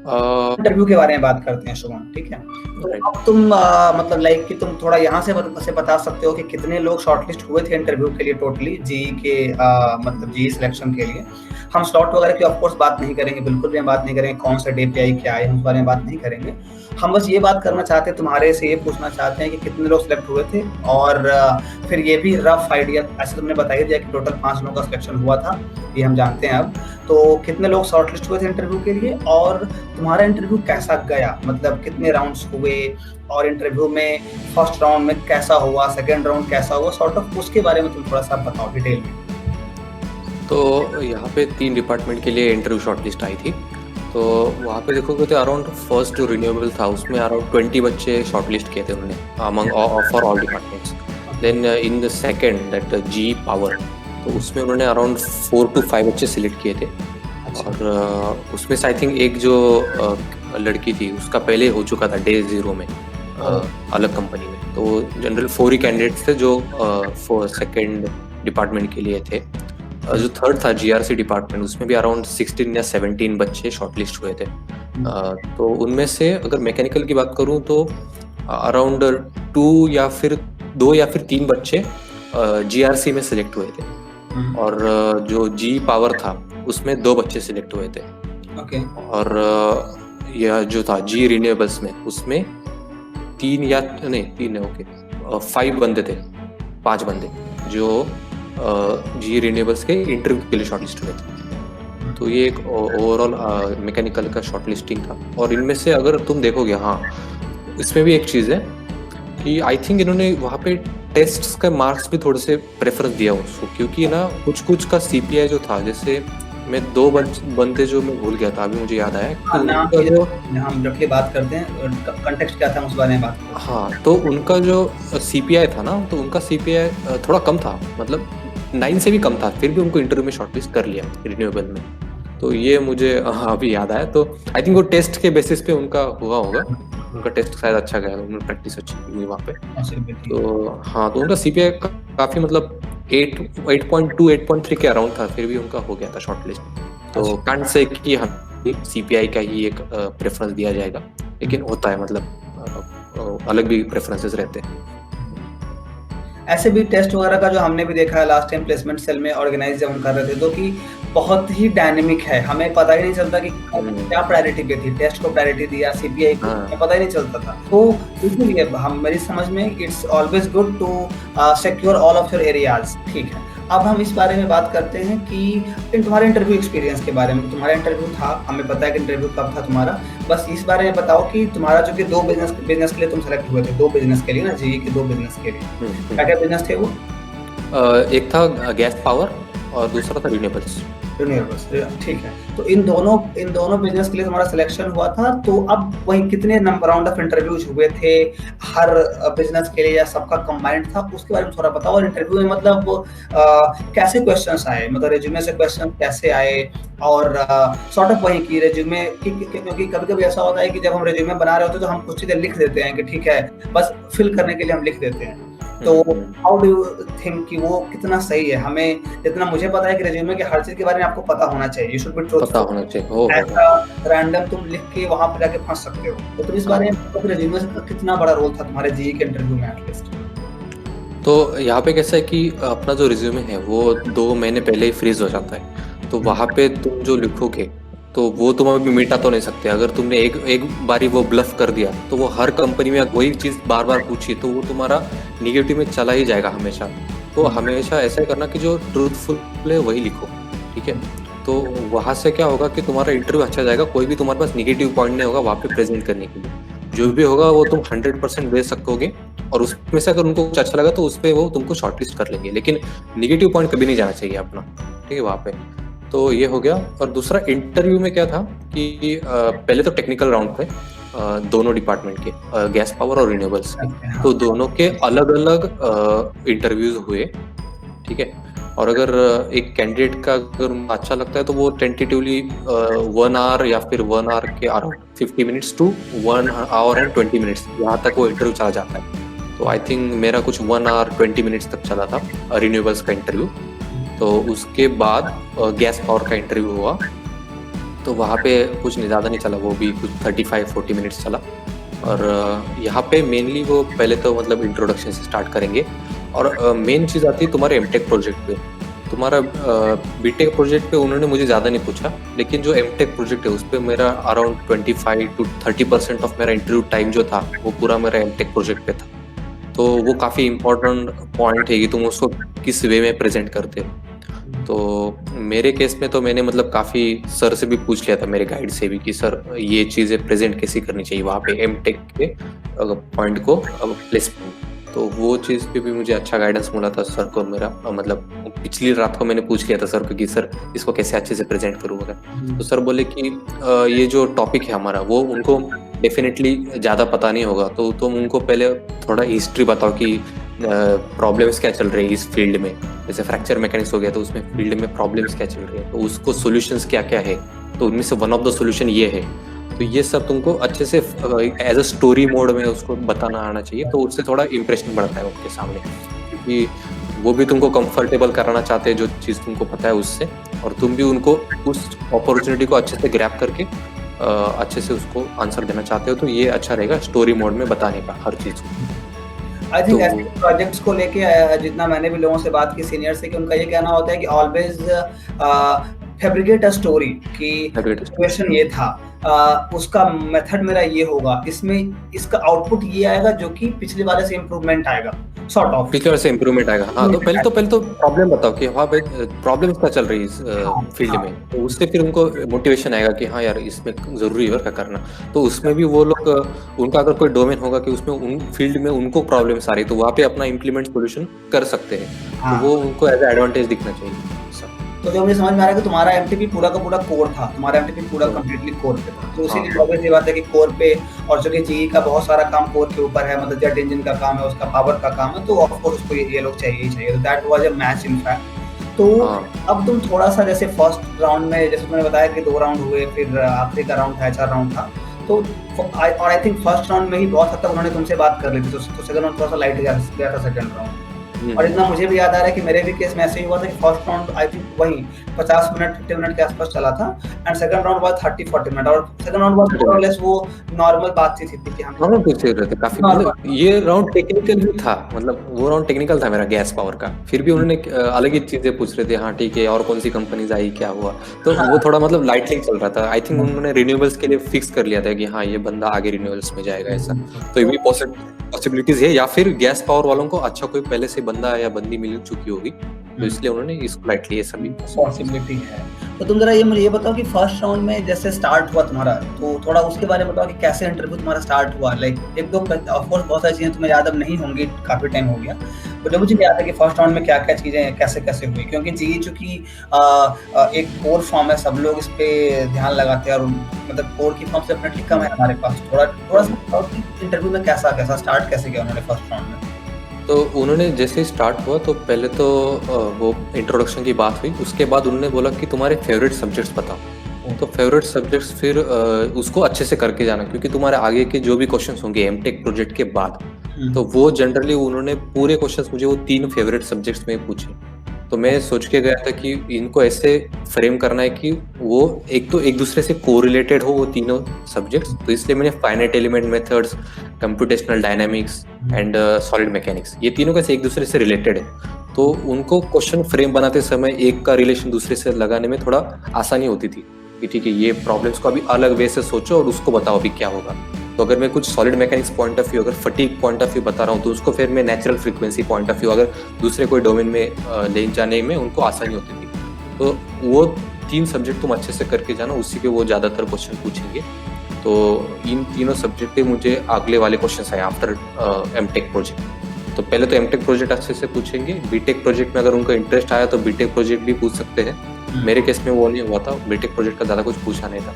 Interview के बारे में बात करते हैं शुभम, ठीक है। तो राइट। अब तुम मतलब लाइक कि तुम थोड़ा यहाँ से बता सकते हो कि कितने लोग शॉर्टलिस्ट हुए थे इंटरव्यू के लिए टोटली जीई के मतलब जीई सिलेक्शन के लिए। हम स्लॉट वगैरह की ऑफ कोर्स बात नहीं करेंगे, बिल्कुल भी हम बात नहीं करेंगे कौन सा डे पे आई क्या है, हम उस बारे में बात नहीं करेंगे। हम बस ये बात करना चाहते हैं, तुम्हारे से ये पूछना चाहते हैं कि कितने लोग सिलेक्ट हुए थे, और फिर ये भी रफ आइडिया, ऐसे तुमने बता ही दिया कि टोटल 5 लोगों का सिलेक्शन हुआ था, ये हम जानते हैं अब। तो कितने लोग शॉर्टलिस्ट हुए थे इंटरव्यू के लिए, और तुम्हारा इंटरव्यू कैसा गया, मतलब कितने राउंड्स हुए, और इंटरव्यू में फर्स्ट राउंड में कैसा हुआ, सेकंड राउंड कैसा हुआ, सॉर्ट ऑफ उसके बारे में तुम थोड़ा सा बताओ डिटेल में। तो यहाँ पे 3 डिपार्टमेंट के लिए इंटरव्यू शॉर्टलिस्ट आई थी। तो वहाँ पे देखोगे तो अराउंड फर्स्ट जो रिन्यूएबल था उसमें अराउंड 20 बच्चे शॉर्टलिस्ट किए थे उन्होंने among for all departments. Then in the second that G power, तो उसमें उन्होंने अराउंड 4 to 5 बच्चे सिलेक्ट किए थे। और उसमें से आई थिंक एक जो लड़की थी उसका पहले हो चुका था डे 0 में अलग कंपनी में। तो जनरल 4 ही कैंडिडेट्स थे जो सेकंड डिपार्टमेंट के लिए थे। जो थर्ड था जीआरसी डिपार्टमेंट, उसमें भी अराउंड 16 या 17 बच्चे शॉर्टलिस्ट हुए थे। तो उनमें से अगर मैकेनिकल की बात करूं तो अराउंड 2 या फिर 3 बच्चे जीआरसी में सिलेक्ट हुए थे। और जो जी पावर था उसमें 2 बच्चे सिलेक्ट हुए थे। ओके। और यह जो था जी रिन्यूएबल्स में, उसमें 5 बंदे थे, 5 बंदे जो जी रिन्यूएबल्स के इंटरव्यू के लिए शॉर्टलिस्ट हुए थे। तो ये एक ओवरऑल मैकेनिकल का शॉर्टलिस्टिंग था। और इनमें से अगर तुम देखोगे, हाँ इसमें भी एक चीज़ है कि आई थिंक इन्होंने वहाँ पे टेस्ट्स का मार्क्स भी थोड़े से प्रेफरेंस दिया उसको, क्योंकि ना कुछ का सीपीआई जो था, जैसे मैं 2 बंदे जो मैं भूल गया था, अभी मुझे याद आया कि उनका जो हम जब ये बात करते हैं कंटेक्स्ट क्या था उस बारे में बात करते हैं। हाँ, तो उनका जो सीपीआई था ना, तो उनका सीपीआई थोड़ा कम था, मतलब 9 से भी कम था, फिर भी उनको इंटरव्यू में शॉर्टलिस्ट कर लिया रिन्यूएबल में। तो ये मुझे अभी याद आया। तो आई थिंक वो टेस्ट के बेसिस पे उनका हुआ होगा, उनका टेस्ट शायद अच्छा गया, उन्होंने प्रैक्टिस अच्छी की हुई वहाँ पे। तो हाँ, तो उनका सीपीआई काफ़ी मतलब 8.2 8.3 के अराउंड था, फिर भी उनका हो गया था शॉर्टलिस्ट। तो कांट से कि हम सीपीआई का ही एक प्रेफरेंस दिया जाएगा, लेकिन होता है, मतलब अलग भी प्रेफरेंसेस रहते हैं। ऐसे भी टेस्ट वगैरह का जो हमने भी देखा है लास्ट टाइम प्लेसमेंट सेल में ऑर्गेनाइज जब हम कर रहे थे, तो कि बहुत ही डायनेमिक है, हमें पता ही नहीं चलता कि क्या प्रायोरिटी पे थी, टेस्ट को प्रायोरिटी दिया सीपीआई को, हमें पता ही नहीं चलता था। तो इसलिए हम, मेरी समझ में it's always good to secure all of your areas, ठीक है। अब हम इस बारे में बात करते हैं कि तुम्हारे इंटरव्यू एक्सपीरियंस के बारे में। तुम्हारा इंटरव्यू था, हमें पता है कि इंटरव्यू कब था तुम्हारा, बस इस बारे में बताओ कि तुम्हारा जो कि 2 बिजनेस के लिए तुम सेलेक्ट हुए थे, 2 बिजनेस के लिए ना, जीई के 2 बिजनेस के लिए, क्या-क्या बिजनेस थे वो? एक था गैस पावर और दूसरा था रिन्यूएबल्स। ठीक है। तो इन दोनों बिजनेस के लिए तुम्हारा सिलेक्शन हुआ था। तो अब वही कितने नंबर राउंड ऑफ इंटरव्यूज हुए थे हर बिजनेस के लिए, या सबका कंबाइंड था, उसके बारे में थोड़ा बताओ। और इंटरव्यू में मतलब कैसे क्वेश्चंस आए, मतलब रिज्यूमे से क्वेश्चन कैसे आए, और सॉर्ट ऑफ वही की रिज्यूमे, क्योंकि कभी-कभी ऐसा होता है कि जब हम रिज्यूमे बना रहे होते हैं तो हम कुछ चीजें लिख देते हैं कि ठीक है, बस फिल करने के लिए हम लिख देते हैं। तो हाउ डू यू थिंक कि वो कितना सही है? हमें जितना मुझे पता है कि रिज्यूमे के हर चीज के बारे में आपको पता होना चाहिए, यू शुड बी ट्रूथफुल, पता होना चाहिए। ऐसा रैंडम तुम लिख के वहां पे जाके फंस सकते हो। तो तुम इस बारे में बताओ कि रिज्यूमे का कितना बड़ा रोल था तुम्हारे जीई के इंटरव्यू में एटलीस्ट? तो यहाँ पे कैसा है कि अपना जो रिज्यूमे है वो 2 महीने पहले ही फ्रीज हो जाता है। तो वहाँ पे तुम जो लिखोगे तो वो तुम अभी मिटा तो नहीं सकते। अगर तुमने एक बारी वो ब्लफ कर दिया तो वो हर कंपनी में वही चीज़ बार बार पूछी तो वो तुम्हारा निगेटिव में चला ही जाएगा हमेशा। तो हमेशा ऐसा करना कि जो ट्रूथफुल है वही लिखो, ठीक है। तो वहाँ से क्या होगा कि तुम्हारा इंटरव्यू अच्छा जाएगा, कोई भी तुम्हारे पास निगेटिव पॉइंट नहीं होगा वहाँ पे प्रेजेंट करने के लिए। जो भी होगा वो तुम 100% दे सकोगे, और उसमें से अगर उनको कुछ अच्छा लगा तो उस पर वो तुमको शॉर्टलिस्ट कर लेंगे, लेकिन निगेटिव पॉइंट कभी नहीं जाना चाहिए अपना, ठीक है वहाँ पे। तो ये हो गया। और दूसरा इंटरव्यू में क्या था कि पहले तो टेक्निकल राउंड थे दोनों डिपार्टमेंट के, गैस पावर और रिन्यूएबल्स के। तो दोनों के अलग अलग इंटरव्यूज हुए, ठीक है। और अगर एक कैंडिडेट का अगर अच्छा लगता है तो वो टेंटेटिवली 1 आवर या फिर 1 आवर के around 50 minutes to 1 hour and 20 minutes यहाँ तक वो इंटरव्यू चला जाता है। तो आई थिंक मेरा कुछ 1 आवर 20 मिनट्स तक चला था रिन्यूएबल्स का इंटरव्यू। तो उसके बाद गैस पावर का इंटरव्यू हुआ। तो वहाँ पे कुछ नहीं, ज़्यादा नहीं चला, वो भी कुछ 35-40 मिनट्स चला। और यहाँ पे मेनली वो पहले तो मतलब इंट्रोडक्शन से स्टार्ट करेंगे, और मेन चीज़ आती है तुम्हारे एमटेक प्रोजेक्ट पे। तुम्हारा बीटेक प्रोजेक्ट पे उन्होंने मुझे ज़्यादा नहीं पूछा, लेकिन जो एमटेक प्रोजेक्ट है उस पे मेरा अराउंड 25-30% ऑफ मेरा इंटरव्यू टाइम जो था वो पूरा मेरा एमटेक प्रोजेक्ट पे था। तो वो काफ़ी इम्पोर्टेंट पॉइंट है कि तुम उसको किस वे में प्रेजेंट करते हो। तो मेरे केस में तो मैंने मतलब काफ़ी सर से भी पूछ लिया था, मेरे गाइड से भी, कि सर ये चीज़ें प्रेजेंट कैसी करनी चाहिए वहाँ पे एमटेक के पॉइंट को प्लेसमेंट। तो वो चीज़ पे भी मुझे अच्छा गाइडेंस मिला था सर को मेरा। मतलब पिछली रात को मैंने पूछ लिया था सर को कि सर इसको कैसे अच्छे से प्रेजेंट करूँ वगैरह। तो सर बोले कि ये जो टॉपिक है हमारा वो उनको डेफिनेटली ज़्यादा पता नहीं होगा, तो तुम उनको पहले थोड़ा हिस्ट्री बताओ कि प्रॉब्लम्स क्या चल रही है इस फील्ड में। जैसे फ्रैक्चर मैकेनिक्स हो गया तो उसमें फील्ड में प्रॉब्लम्स क्या चल रही है, तो उसको सॉल्यूशंस क्या क्या है, तो उनमें से वन ऑफ द सॉल्यूशन ये है। तो ये सब तुमको अच्छे से एज अ स्टोरी मोड में उसको बताना आना चाहिए, तो उससे थोड़ा इम्प्रेशन बढ़ता है उनके सामने, क्योंकि वो भी तुमको कंफर्टेबल कराना चाहते हैं जो चीज़ तुमको पता है उससे, और तुम भी उनको उस अपॉर्चुनिटी को अच्छे से ग्रैब करके अच्छे से उसको आंसर देना चाहते हो। तो ये अच्छा रहेगा स्टोरी मोड में बताने का हर चीज़ को। आई थिंक तो ऐसे प्रोजेक्ट्स को लेके जितना मैंने भी लोगों से बात की सीनियर से, कि उनका ये कहना होता है कि ऑलवेज फैब्रिकेट अ स्टोरी, कि सिचुएशन ये था, उसका मेथड मेरा ये होगा, इसमें इसका आउटपुट ये आएगा जो कि पिछले वाले से इम्प्रूवमेंट आएगा, सॉर्ट ऑफ पिछले बार से इम्प्रूवमेंट आएगा। हाँ, तो पहले तो प्रॉब्लम बताओ कि वहाँ पे प्रॉब्लम क्या चल रही है इस फील्ड में, तो उससे फिर उनको मोटिवेशन आएगा कि हाँ यार इसमें जरूरी है क्या करना। तो उसमें भी वो लोग उनका अगर कोई डोमेन होगा कि उसमें उन फील्ड में उनको प्रॉब्लम्स आ रही है, तो वहाँ पे अपना इम्प्लीमेंट सोल्यूशन कर सकते हैं। तो वो उनको एज एडवांटेज दिखना चाहिए। तो जो मुझे समझ में आ रहा है कि तुम्हारा एमटीपी पूरा का पूरा कोर था, तुम्हारा एमटीपी पूरा कंप्लीटली कोर पे था, तो इसीलिए ऑब्वियस ये बात है कि कोर पे, और जो कि जीई का बहुत सारा काम कोर के ऊपर है, मतलब जेट इंजन का काम है, उसका पावर का काम है, तो ऑफ कोर्स उसको ये लोग चाहिए ही चाहिए। तो that was a match in fact. तो अब तुम थोड़ा सा जैसे फर्स्ट राउंड में, जैसे तुमने बताया कि 2 राउंड हुए, फिर आखिरी का राउंड था, 4 राउंड था, तो आई थिंक फर्स्ट राउंड में ही बहुत हद तक उन्होंने तुमसे बात कर ली थी, तो सेकंड राउंड थोड़ा सा लाइट गया था सेकंड राउंड। और इतना मुझे भी याद आ रहा है कि मेरे भी केस में ऐसे ही हुआ था कि फर्स्ट राउंड आई थिंक वही 50 मिनट 50 मिनट के आसपास चला था, and second round was 30-40 minute, और सेकंड राउंड वाज मोर और लेस वो नॉर्मल बातचीत थी कि हम नॉर्मल पूछ रहे थे काफी। मतलब ये राउंड टेक्निकल भी था, मतलब वो राउंड टेक्निकल था मेरा गैस पावर का, फिर भी उन्होंने अलग ही चीजें पूछ रहे थे। हाँ ठीक है, और कौन सी कंपनीज आई, क्या हुआ, तो वो थोड़ा मतलब लाइटली चल रहा था। आई थिंक उन्होंने रिन्यूएबल्स के लिए फिक्स कर लिया था कि हाँ ये बंदा आगे रिन्यूएबल्स में जाएगा ऐसा। तो ये भी पॉसिबिलिटीज है, या फिर गैस पावर वालों को अच्छा कोई पहले से बंदा या बंदी मिल चुकी होगी, तो इसलिए उन्होंने इसको लाइटली, ये सभी पॉसिबिलिटी है। तो तुम जरा ये मुझे ये बताओ कि फर्स्ट राउंड में जैसे स्टार्ट हुआ तुम्हारा, तो थोड़ा उसके बारे में बताओ कि कैसे इंटरव्यू तुम्हारा स्टार्ट हुआ। लाइक एक दो ऑफ कोर्स बहुत सारी चीजें तुम्हें याद अब नहीं होंगी, काफी टाइम हो गया, तो जब मुझे याद है कि फर्स्ट राउंड में क्या क्या चीजें कैसे कैसे हुई, क्योंकि जीई चूंकि एक कोर फॉर्म है, सब लोग इस पे ध्यान लगाते हैं, और मतलब कोर की फॉर्म डेफिनेटली कम है हमारे पास। थोड़ा सा बताओ कि इंटरव्यू में कैसा स्टार्ट कैसे किया उन्होंने फर्स्ट राउंड में। तो उन्होंने जैसे ही स्टार्ट हुआ तो पहले तो वो इंट्रोडक्शन की बात हुई, उसके बाद उन्होंने बोला कि तुम्हारे फेवरेट सब्जेक्ट्स बताओ। तो फेवरेट सब्जेक्ट्स फिर उसको अच्छे से करके जाना, क्योंकि तुम्हारे आगे के जो भी क्वेश्चंस होंगे एमटेक प्रोजेक्ट के बाद, तो वो जनरली उन्होंने पूरे क्वेश्चंस मुझे वो 3 फेवरेट सब्जेक्ट्स में पूछे। तो मैं सोच के गया था कि इनको ऐसे फ्रेम करना है कि वो एक तो एक दूसरे से कोरिलेटेड हो वो तीनों सब्जेक्ट्स। तो इसलिए मैंने finite element methods, computational dynamics and solid mechanics, ये तीनों कैसे एक दूसरे से रिलेटेड है, तो उनको क्वेश्चन फ्रेम बनाते समय एक का रिलेशन दूसरे से लगाने में थोड़ा आसानी होती थी कि ठीक है ये प्रॉब्लम्स को अभी अलग वे से सोचो और उसको बताओ अभी क्या होगा। तो अगर मैं कुछ solid mechanics point of view, अगर फटीग पॉइंट ऑफ व्यू बता रहा हूँ, तो उसको फिर मैं natural frequency point of view अगर दूसरे कोई डोमेन में ले जाने में उनको आसानी होती थी। तो वो 3 सब्जेक्ट तुम अच्छे से करके जाना, उसी के वो ज़्यादातर क्वेश्चन पूछेंगे। तो इन तीनों सब्जेक्ट पे मुझे अगले वाले क्वेश्चन आए आफ्टर एमटेक प्रोजेक्ट। तो पहले तो एमटेक प्रोजेक्ट अच्छे से पूछेंगे, बीटेक प्रोजेक्ट में अगर उनका इंटरेस्ट आया तो बीटेक प्रोजेक्ट भी पूछ सकते हैं। मेरे केस में वो नहीं हुआ था, बीटेक प्रोजेक्ट का ज़्यादा कुछ पूछा नहीं था।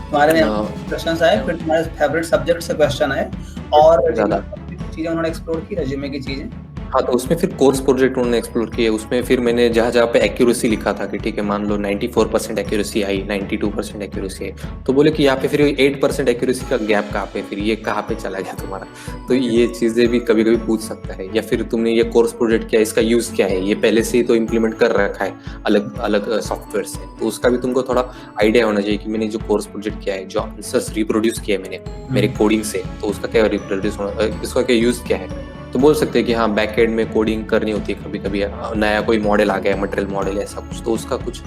तुम्हारे में क्वेश्चंस आए, फिर तुम्हारे फेवरेट सब्जेक्ट से क्वेश्चन आए, और ज़्यादा चीजें उन्होंने एक्सप्लोर की, रेज्यूमे की चीजें। हाँ, तो उसमें फिर कोर्स प्रोजेक्ट उन्होंने एक्सप्लोर किए। उसमें फिर मैंने जहाँ-जहाँ पे एक्यूरेसी लिखा था कि ठीक है, मान लो 94% एक्यूरेसी आई, 92% एक्यूरेसी आई, तो बोले कि यहाँ पे फिर 8% एक्यूरेसी का गैप कहाँ पे, फिर ये कहाँ पे चला गया तुम्हारा? तो ये चीज़ें भी कभी-कभी पूछ सकता है। या फिर तुमने ये कोर्स प्रोजेक्ट किया, इसका यूज़ क्या है? ये पहले से ही तो इम्प्लीमेंट कर रखा है अलग-अलग सॉफ्टवेयर से, तो उसका भी तुमको थोड़ा आइडिया होना चाहिए कि मैंने जो कोर्स प्रोजेक्ट किया है, जो आंसर्स रिप्रोड्यूस किए मैंने मेरे कोडिंग से, तो उसका क्या रिप्रोड्यूस होना, इसका क्या यूज़ क्या है? तो बोल सकते हैं कि हाँ, बैक एंड में कोडिंग करनी होती है कभी-कभी, नया कोई मॉडल आ गया, मटेरियल मॉडल ऐसा कुछ, तो उसका कुछ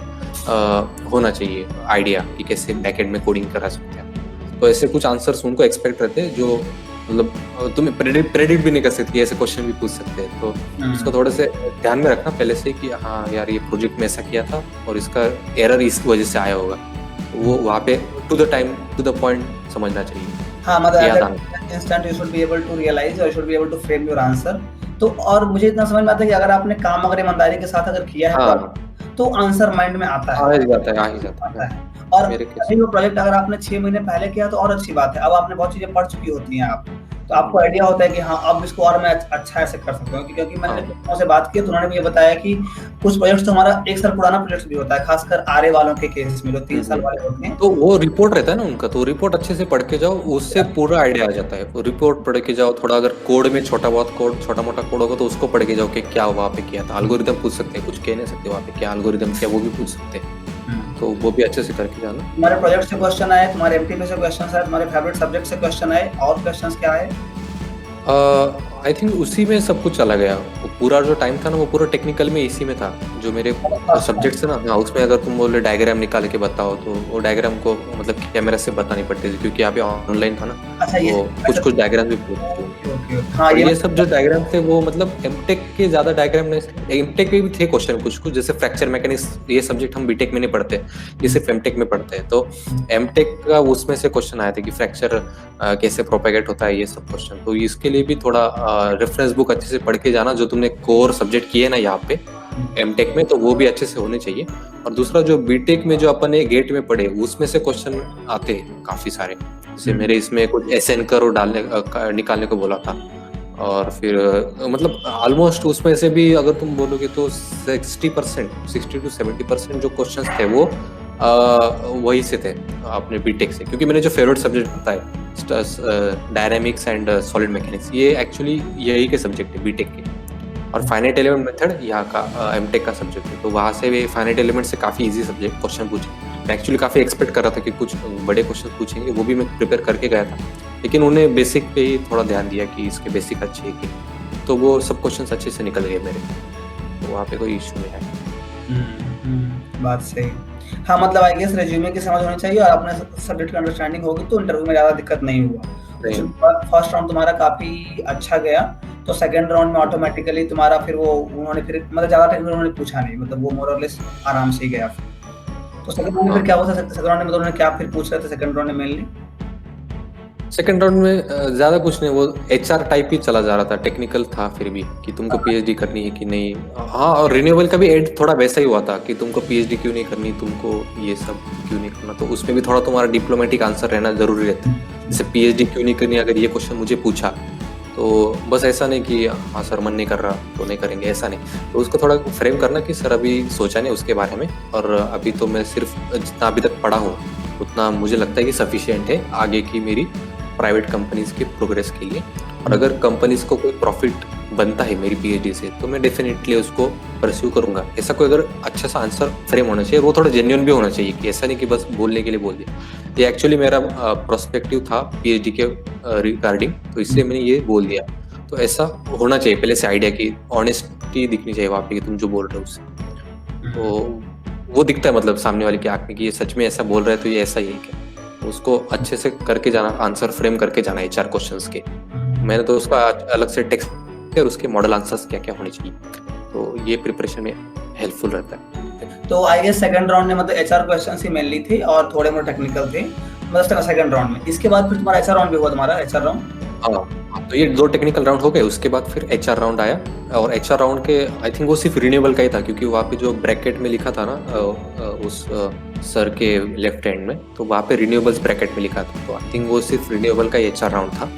होना चाहिए आइडिया कि कैसे बैक एंड में कोडिंग करा सकते हैं। तो ऐसे कुछ आंसर्स उनको एक्सपेक्ट रहते हैं जो मतलब तुम्हें प्रेडिक्ट भी नहीं कर सकती, ऐसे क्वेश्चन भी पूछ सकते हैं। तो उसको थोड़े से ध्यान में रखना पहले से कि हाँ यार, ये प्रोजेक्ट में ऐसा किया था और इसका एरर इस वजह से आया होगा। वो वहाँ पे टू द पॉइंट समझना चाहिए। हाँ, मतलब instant you should be able to realise और you should be able to frame your answer. तो और मुझे इतना समझ में आता है कि अगर आपने काम अगर ईमानदारी के साथ अगर किया है तो आंसर माइंड में आता है, आ ही जाता है। और अभी वो प्रोजेक्ट अगर आपने 6 महीने पहले किया तो और अच्छी बात है। अब आपने बहुत चीजें पढ़ चुकी होती हैं आप, तो आपको आइडिया होता है कि हाँ, अब इसको और मैं अच्छा ऐसे कर सकता हूँ। क्योंकि मैंने लोगों से बात की तो उन्होंने मुझे बताया कि कुछ प्रोजेक्ट्स तो हमारा 1 साल पुराना प्रोजेक्ट भी होता है, खासकर आरए वालों के केसेस में जो 3 साल वाले होते हैं। तो वो रिपोर्ट रहता है ना उनका, तो रिपोर्ट अच्छे से पढ़ के जाओ, उससे पूरा आइडिया आ जाता है। रिपोर्ट पढ़ के जाओ, थोड़ा अगर कोड में छोटा मोटा कोड होगा तो उसको पढ़ के जाओ कि क्या वहाँ पे किया था। एल्गोरिदम पूछ सकते हैं, कुछ कह नहीं सकते वहाँ पे क्या एल्गोरिदम किया, वो भी पूछ सकते हैं। तो वो भी अच्छे से करके जाना। तुम्हारे प्रोजेक्ट से क्वेश्चन आए, तुम्हारे एमटीपी से क्वेश्चन आए, तुम्हारे फेवरेट सब्जेक्ट से क्वेश्चन आए, और क्वेश्चंस क्या आए? आई थिंक उसी में सब कुछ चला गया। वो पूरा जो टाइम था ना, वो पूरा टेक्निकल में इसी में था। जो मेरे सब्जेक्ट्स है ना, हाँ, उसमें अगर तुम बोले डायग्राम निकाल के बताओ, तो वो डायग्राम को मतलब कैमरा से बतानी पड़ती थी, क्योंकि यहाँ पे ऑनलाइन था ना। अच्छा, तो कुछ डायग्राम भी पूछते। हाँ, ये सब जो डायग्राम थे वो मतलब एमटेक के ज्यादा डायग्राम नहीं, एमटेक के भी थे क्वेश्चन कुछ जैसे फ्रैक्चर मैकेनिक्स, ये सब्जेक्ट हम बीटेक में नहीं पढ़ते, ये सिर्फ एमटेक में पढ़ते हैं। तो एमटेक का उसमें से क्वेश्चन आए थे कि फ्रैक्चर कैसे प्रोपेगेट होता है, ये सब क्वेश्चन। तो इसके लिए भी थोड़ा रेफरेंस बुक अच्छे से पढ़ के जाना, जो तुमने कोर सब्जेक्ट किए ना यहाँ पे एमटेक में, तो वो भी अच्छे से होने चाहिए। और दूसरा जो बीटेक में जो अपन गेट में पढ़े, उसमें से क्वेश्चन आते हैं काफी सारे। जैसे मेरे इसमें कुछ एसएन करो निकालने को बोला था, और फिर मतलब ऑलमोस्ट उसमें से भी अगर तुम बोलोगे तो 60% 60 to 70% जो क्वेश्चंस थे वो वही से थे अपने बीटेक से। क्योंकि मैंने जो फेवरेट सब्जेक्ट बताया डायनामिक्स एंड सॉलिड मैकेनिक्स, ये एक्चुअली यही के सब्जेक्ट है बीटेक के। और फाइनाइट एलिमेंट मेथड यहाँ का एमटेक का सब्जेक्ट है, तो वहाँ से भी फाइनाइट एलिमेंट से काफ़ी इजी सब्जेक्ट क्वेश्चन पूछे। मैं एक्चुअली काफ़ी एक्सपेक्ट कर रहा था कि कुछ बड़े क्वेश्चन पूछेंगे, वो भी मैं प्रिपेयर करके गया था, लेकिन उन्हें बेसिक पे ही थोड़ा ध्यान दिया कि इसके बेसिक अच्छे है कि, तो वो सब क्वेश्चन अच्छे से निकल गए मेरे, तो वहाँ पे कोई इशू नहीं है। बात सही। हाँ, मतलब आई गेस रेज्यूमे की समझ होनी चाहिए और अपने सब्जेक्ट की अंडरस्टैंडिंग होगी तो इंटरव्यू में ज़्यादा दिक्कत नहीं हुआ। फर्स्ट राउंड तुम्हारा काफ़ी अच्छा गया, तो सेकंड राउंड में ऑटोमेटिकली तुम्हारा फिर वो उन्होंने फिर मतलब ज़्यादा टेक्निकल उन्होंने पूछा नहीं, मतलब वो मोर और लेस आराम से ही गया। तो सेकंड राउंड में फिर क्या हुआ? सेकंड राउंड में मतलब उन्होंने क्या फिर पूछ रहे थे सेकंड राउंड में मेनली? सेकंड राउंड में ज़्यादा कुछ नहीं, वो एचआर टाइप ही चला जा रहा था, टेक्निकल था फिर भी कि तुमको पीएचडी करनी है कि नहीं। हाँ, और रिन्यूएबल का भी एड थोड़ा वैसा ही हुआ था कि तुमको पीएचडी क्यों नहीं करनी, तुमको ये सब क्यों नहीं करना, तो उसमें भी थोड़ा तुम्हारा डिप्लोमेटिक आंसर रहना जरूरी रहता है। जैसे पीएचडी क्यों नहीं करनी, अगर ये क्वेश्चन मुझे पूछा तो बस ऐसा नहीं कि हाँ सर मन नहीं कर रहा तो नहीं करेंगे, ऐसा नहीं। तो उसको थोड़ा फ्रेम करना कि सर अभी सोचा नहीं उसके बारे में, और अभी तो मैं सिर्फ जितना अभी तक पढ़ा हूँ उतना मुझे लगता है कि सफिशिएंट है आगे की मेरी प्राइवेट कंपनीज के प्रोग्रेस के लिए। और अगर कंपनीज को कोई प्रॉफिट बनता है मेरी पीएचडी से तो मैं डेफिनेटली उसको परस्यू करूंगा। ऐसा कोई अगर अच्छा सा आंसर फ्रेम होना चाहिए, वो थोड़ा जेन्युइन भी होना चाहिए कि ऐसा नहीं कि बस बोलने के लिए बोल दिया। ये एक्चुअली मेरा प्रोस्पेक्टिव था पीएचडी के रिगार्डिंग, तो इसलिए मैंने ये बोल दिया। तो ऐसा होना चाहिए पहले से आइडिया की ऑनेस्टी दिखनी चाहिए वहाँ पे कि तुम जो बोल रहे हो उससे, तो वो दिखता है मतलब सामने वाले की आंख में कि ये सच में ऐसा बोल रहा है, तो ये ऐसा ही है क्या। उसको अच्छे से करके जाना, आंसर फ्रेम करके जाना है 4 क्वेश्चंस के। मैंने तो उसका अलग से टेक्स्ट और उसके मॉडल आंसर्स क्या क्या होने चाहिए, तो ये प्रिपरेशन में हेल्पफुल रहता है। तो आई गेस सेकंड राउंड में मतलब एचआर क्वेश्चंस ही मेनली थे और थोड़े मोटे टेक्निकल थे मतलब सेकंड राउंड में। इसके बाद फिर तुम्हारा एचआर राउंड भी हुआ, तुम्हारा एचआर राउंड? हाँ, तो ये 2 टेक्निकल राउंड हो गए, उसके बाद फिर एचआर राउंड आया। और एचआर राउंड के आई थिंक वो सिर्फ रिन्यूएबल का ही था, क्योंकि वहाँ पे जो ब्रैकेट में लिखा था ना उस सर के लेफ्ट हैंड में, तो वहाँ पे रिन्यूएबल्स ब्रैकेट में लिखा था, तो आई थिंक वो सिर्फ रिन्यूएबल का एचआर राउंड था।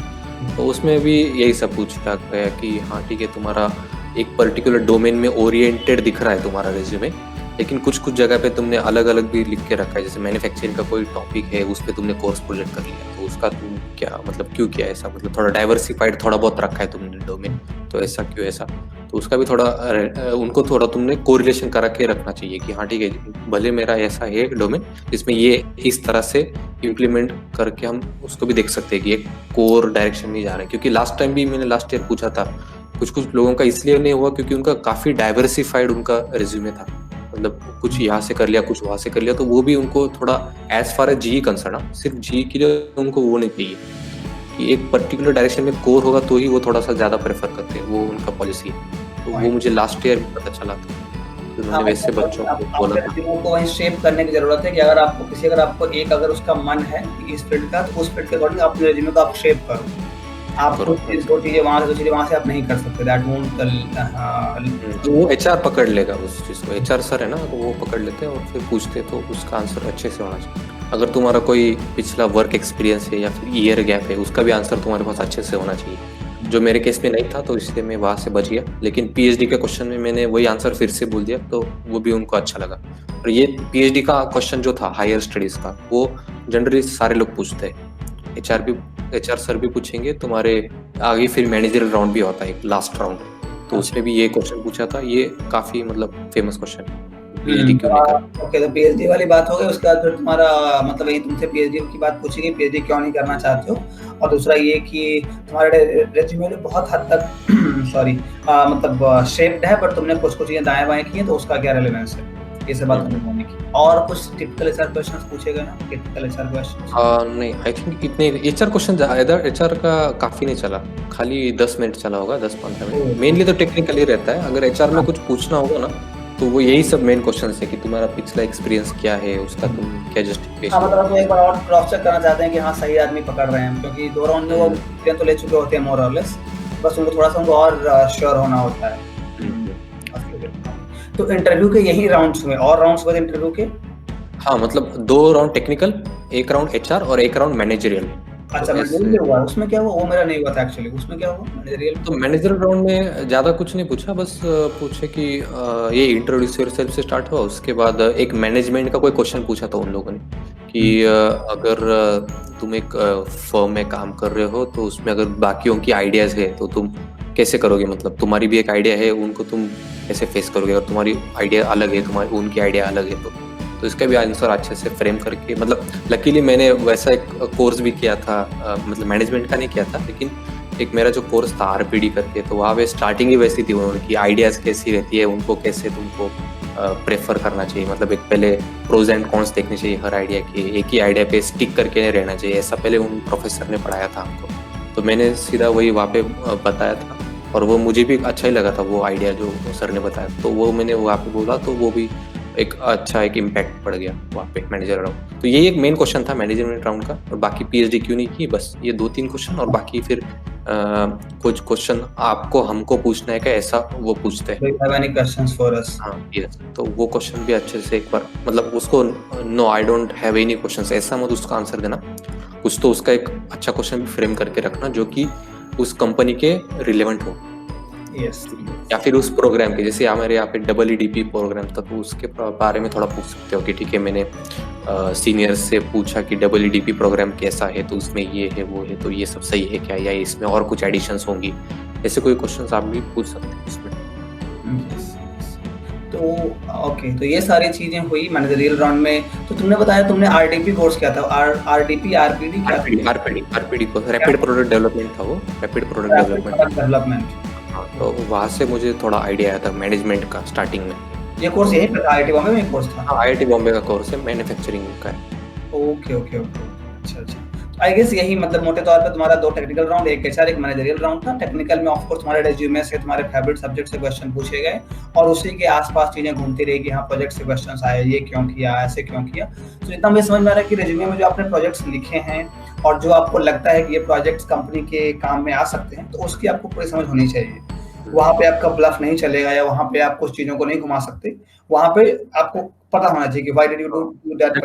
तो उसमें भी यही सब पूछा गया कि हाँ ठीक है, तुम्हारा एक पर्टिकुलर डोमेन में ओरिएंटेड दिख रहा है तुम्हारा रिज्यूमे, लेकिन कुछ कुछ जगह पे तुमने अलग अलग भी लिख के रखा है, जैसे मैन्युफैक्चरिंग का कोई टॉपिक है उस पर तुमने कोर्स प्रोजेक्ट कर लिया, तो उसका तुम क्या मतलब क्यों किया ऐसा, मतलब थोड़ा डाइवर्सिफाइड थोड़ा बहुत रखा है तुमने डोमेन, तो ऐसा क्यों ऐसा, तो उसका भी थोड़ा उनको थोड़ा तुमने कोरिलेशन करा के रखना चाहिए कि हाँ ठीक है, भले मेरा ऐसा है डोमेन जिसमें ये इस तरह से इम्प्लीमेंट करके हम उसको भी देख सकते हैं कि एक कोर डायरेक्शन में जा रहे हैं, क्योंकि लास्ट टाइम भी मैंने लास्ट ईयर पूछा था, कुछ कुछ लोगों का इसलिए नहीं हुआ क्योंकि उनका काफी डाइवर्सिफाइड उनका रिज्यूमे था, मतलब कुछ यहाँ से कर लिया कुछ वहां से कर लिया, तो वो भी उनको थोड़ा एज फार एज जी कंसर्न, सिर्फ जी के लिए उनको वो नहीं चाहिए कि एक पर्टिकुलर डायरेक्शन में कोर होगा तो ही वो थोड़ा सा ज्यादा प्रेफर करते हैं, वो उनका पॉलिसी है, तो वो मुझे लास्ट ईयर भी पता चला था, तो उन्होंने वैसे बच्चों को बोला था। को वहीं शेप करने की जरूरत है कि अगर आपको एक अगर उसका मन है इस फील्ड का, तो उस फील्ड के अकॉर्डिंग अपने रिज्यूमे को आप शेप करो, आप दो चीजें वहां से आप नहीं कर सकते, दैट वोंट। वो एचआर पकड़ लेगा उस चीज को, एचआर सर है ना, तो वो पकड़ लेते हैं और फिर पूछते, तो उसका आंसर अच्छे से होना चाहिए, अगर तुम्हारा कोई पिछला वर्क एक्सपीरियंस है या फिर ईयर गैप है उसका भी आंसर तुम्हारे पास अच्छे से होना चाहिए, जो मेरे केस में नहीं था तो इसलिए मैं वहां से बच गया, लेकिन पीएचडी के क्वेश्चन में मैंने वही आंसर फिर से बोल दिया, तो वो भी उनको अच्छा लगा। और ये पीएचडी का क्वेश्चन जो था हायर स्टडीज का, वो जनरली सारे लोग पूछते हैं, एचआर सर भी पूछेंगे तुम्हारे आगे, फिर मैनेजरल राउंड भी होता है एक लास्ट राउंड, तो उसमें भी ये क्वेश्चन पूछा था, ये काफी मतलब फेमस क्वेश्चन है, पीएचडी क्यों नहीं करना। ओके, तो पीएचडी वाली बात हो गई, उसके बाद फिर तुम्हारा मतलब वही तुमसे पीएचडी की बात पूछी गई, पीएचडी क्यों नहीं करना चाहते हो, और दूसरा ये कि तुम्हारे रेज्यूमे में बहुत हद तक सॉरी मतलब शेप्ड है, पर तुमने कुछ चीजें दाएं बाएं की हैं, तो उसका क्या रेलेवेंस है, ये सब बात हमने बोलने की। और कुछ टिपिकल एचआर क्वेश्चंस पूछे गए ना, टिपिकल एचआर क्वेश्चंस? नहीं, आई थिंक इतने एचआर क्वेश्चन इधर एचआर का काफी नहीं चला, खाली 10 मिनट चला होगा, 10-15 मिनट, मेनली तो टेक्निकल ही रहता है, अगर एचआर में कुछ पूछना होगा ना तो वो यही सब मेन क्वेश्चन है कि तुम्हारा पिछला एक्सपीरियंस क्या है, उसका तुम क्या जस्टिफिकेशन। मतलब एक बार और क्रॉस चेक करना चाहते हैं कि हाँ सही आदमी पकड़ रहे हैं, क्योंकि 2 राउंड में वो तो ले चुके होते हैं मोर और लेस, बस उनको थोड़ा सा उनको और श्योर होना होता है। तो इंटरव्यू के यही राउंड्स हुए, और राउंड्स हुए इंटरव्यू के? हाँ, मतलब 2 राउंड टेक्निकल, 1 राउंड एचआर और 1 राउंड मैनेजरियल। अच्छा, मैनेजरियल हुआ, उसमें क्या हुआ? वो मेरा नहीं हुआ था एक्चुअली, उसमें क्या हुआ मैनेजरियल? तो मैनेजरियल राउंड में ज्यादा कुछ नहीं पूछा, बस पूछे कि ये इंट्रोड्यूस योरसेल्फ से स्टार्ट हुआ, उसके बाद एक मैनेजमेंट का कोई क्वेश्चन पूछा था उन लोगों ने कि अगर तुम एक फर्म में काम कर रहे हो तो उसमें अगर बाकियों की आइडियाज है तो तुम कैसे करोगे, मतलब तुम्हारी भी एक आइडिया है, उनको तुम कैसे फेस करोगे, अगर तुम्हारी आइडिया अलग है, तुम्हारी उनकी आइडिया अलग है, तो इसका भी आंसर अच्छे से फ्रेम करके, मतलब लकीली मैंने वैसा एक कोर्स भी किया था, मतलब मैनेजमेंट का नहीं किया था, लेकिन एक मेरा जो कोर्स था आरपीडी करके, तो वहाँ पे स्टार्टिंग ही वैसी थी उनकी, आइडियाज कैसी रहती है, उनको कैसे तुमको प्रेफर करना चाहिए, मतलब एक पहले प्रोज एंड कॉन्स देखने चाहिए हर आइडिया की, एक ही आइडिया पे स्टिक करके नहीं रहना चाहिए, ऐसा पहले उन प्रोफेसर ने पढ़ाया था हमको, तो मैंने सीधा वही वहाँ पे बताया था, और वो मुझे भी अच्छा ही लगा था वो आइडिया जो सर ने बताया, तो वो मैंने वहाँ पे बोला, तो वो भी एक अच्छा एक इम्पैक्ट पड़ गया वहाँ पे मैनेजर राउंड। तो यही एक मेन क्वेश्चन था मैनेजमेंट राउंड का, और बाकी पीएचडी क्यों नहीं की, बस ये 2-3 क्वेश्चन, और बाकी फिर कुछ क्वेश्चन आपको हमको पूछना है क्या, ऐसा वो पूछते हैं। हाँ, यस, तो वो क्वेश्चन भी अच्छे से एक बार, मतलब उसको no I don't have any questions ऐसा मत उसका आंसर देना, कुछ तो उसका एक अच्छा क्वेश्चन भी फ्रेम करके रखना जो कि उस कंपनी के रिलेवेंट हो। यस, या फिर उस प्रोग्राम के, जैसे हमारे यहाँ पे EEDP प्रोग्राम था, तो उसके बारे में थोड़ा पूछ सकते हो कि ठीक है, मैंने सीनियर से पूछा कि EEDP प्रोग्राम कैसा है, तो उसमें ये है वो है, तो ये सब सही है क्या, या इसमें और कुछ एडिशंस होंगी, ऐसे कोई क्वेश्चंस आप भी पूछ सकते हैं उसमें। तो ओके, तो ये सारी चीजें हुई मैनेजरियल राउंड में। तो तुमने बताया तुमने आरडीपी कोर्स किया था, आरडीपी आरपीडी क्या? आरपीडी को रैपिड प्रोडक्ट डेवलपमेंट था, वो रैपिड प्रोडक्ट डेवलपमेंट। तो वहाँ से मुझे थोड़ा आइडिया आया था मैनेजमेंट का स्टार्टिंग में। ये कोर्स यहीं पे था, आईआईटी बॉम्बे में कोर्स था? हाँ, आईआईटी बॉम्बे का कोर्स है, मैन्युफैक्चरिंग का है। ओके ओके ओके, अच्छा अच्छा। आई गेस यही मतलब मोटे तौर पे तुम्हारा 2 टेक्निकल राउंड, एक एचआर, एक मैनेजरियल राउंड था। टेक्निकल में ऑफ कोर्स तुम्हारे रेज्यूमे से, तुम्हारे फेवरेट सब्जेक्ट से क्वेश्चन पूछे गए, और उसी के आसपास चीजें घूमती रही कि हाँ प्रोजेक्ट से क्वेश्चंस आए, ये क्यों किया, ऐसे क्यों किया। तो इतना मुझे समझ में आ रहा है कि रेज्यूमे में जो आपने प्रोजेक्ट्स लिखे हैं और जो आपको लगता है कि ये प्रोजेक्ट्स कंपनी के काम में आ सकते हैं, तो उसकी आपको पूरी समझ होनी चाहिए। वहाँ पे आपका ब्लफ नहीं चलेगा, या वहाँ पे आप कुछ चीजों को नहीं घुमा सकते, वहाँ पे आपको पता होना चाहिए कि why did you do that.